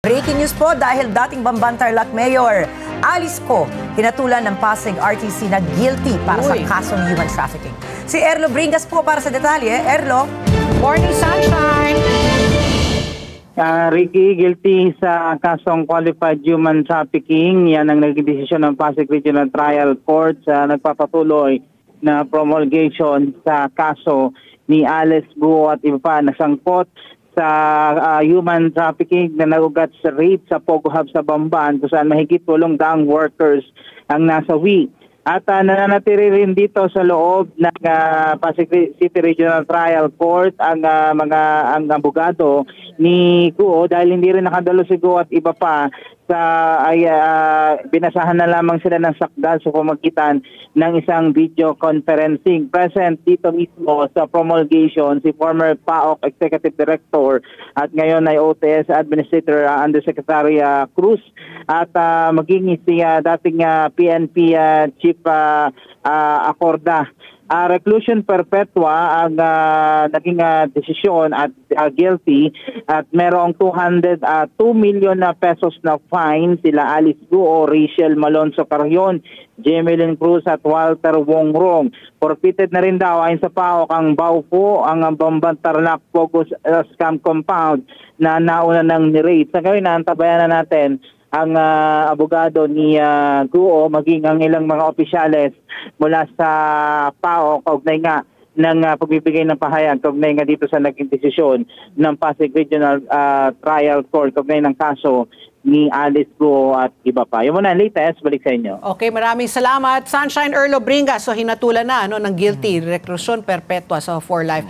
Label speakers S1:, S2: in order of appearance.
S1: breaking news po dahil dating Bamban Tarlac Mayor Alice Go hinatulan ng Pasig RTC na guilty para sa kasong human trafficking. Si Erlo Bringas po para sa detalye. Erlo.
S2: Morning Sunshine!
S3: Ricky, guilty sa kasong qualified human trafficking. Yan ang naging desisyon ng Pasig Regional Trial Court sa nagpapatuloy na promulgation sa kaso ni Alice Go at iba pa nasangkot sa human trafficking na nagugat sa rape sa Pogo Hub sa Bamban kung saan mahigit 800 workers ang nasawi. At nananatili rin dito sa loob ng Pasig City Regional Trial Court ang abogado ni Go dahil hindi rin nakadalo si Go at iba pa binasahan na lamang sila ng sakdal sa pamagitan ng isang video conferencing. Present dito mismo sa promulgation si former PAOK Executive Director at ngayon ay OTS Administrator Undersecretary Cruz at maging si dating PNP Chief Acorda. Reclusion perpetua ang naging desisyon at guilty at merong 2 million pesos na fine sila Alice Go, Rachel Malonzo Carrion, Jemelyn Cruz at Walter Wongrong. Forfeited na rin daw ayon sa PAOK ang Baupo, ang Bamban Tarlac Pogo Scam Compound na nauna ng ni-rate. Sa ngayon, naantabayan na natin ang abogado ni Go maging ang ilang mga opisyales mula sa PAOK kaugnay nga ng pagbibigay ng pahayag kaugnay nga dito sa naging desisyon ng Pasig Regional Trial Court kaugnay ng kaso ni Alice Go at iba pa. Yung muna latest, balik sa inyo.
S2: Okay, maraming salamat. Sunshine Erlo Bringas, so hinatulan na ng guilty, reclusion perpetua, so for life.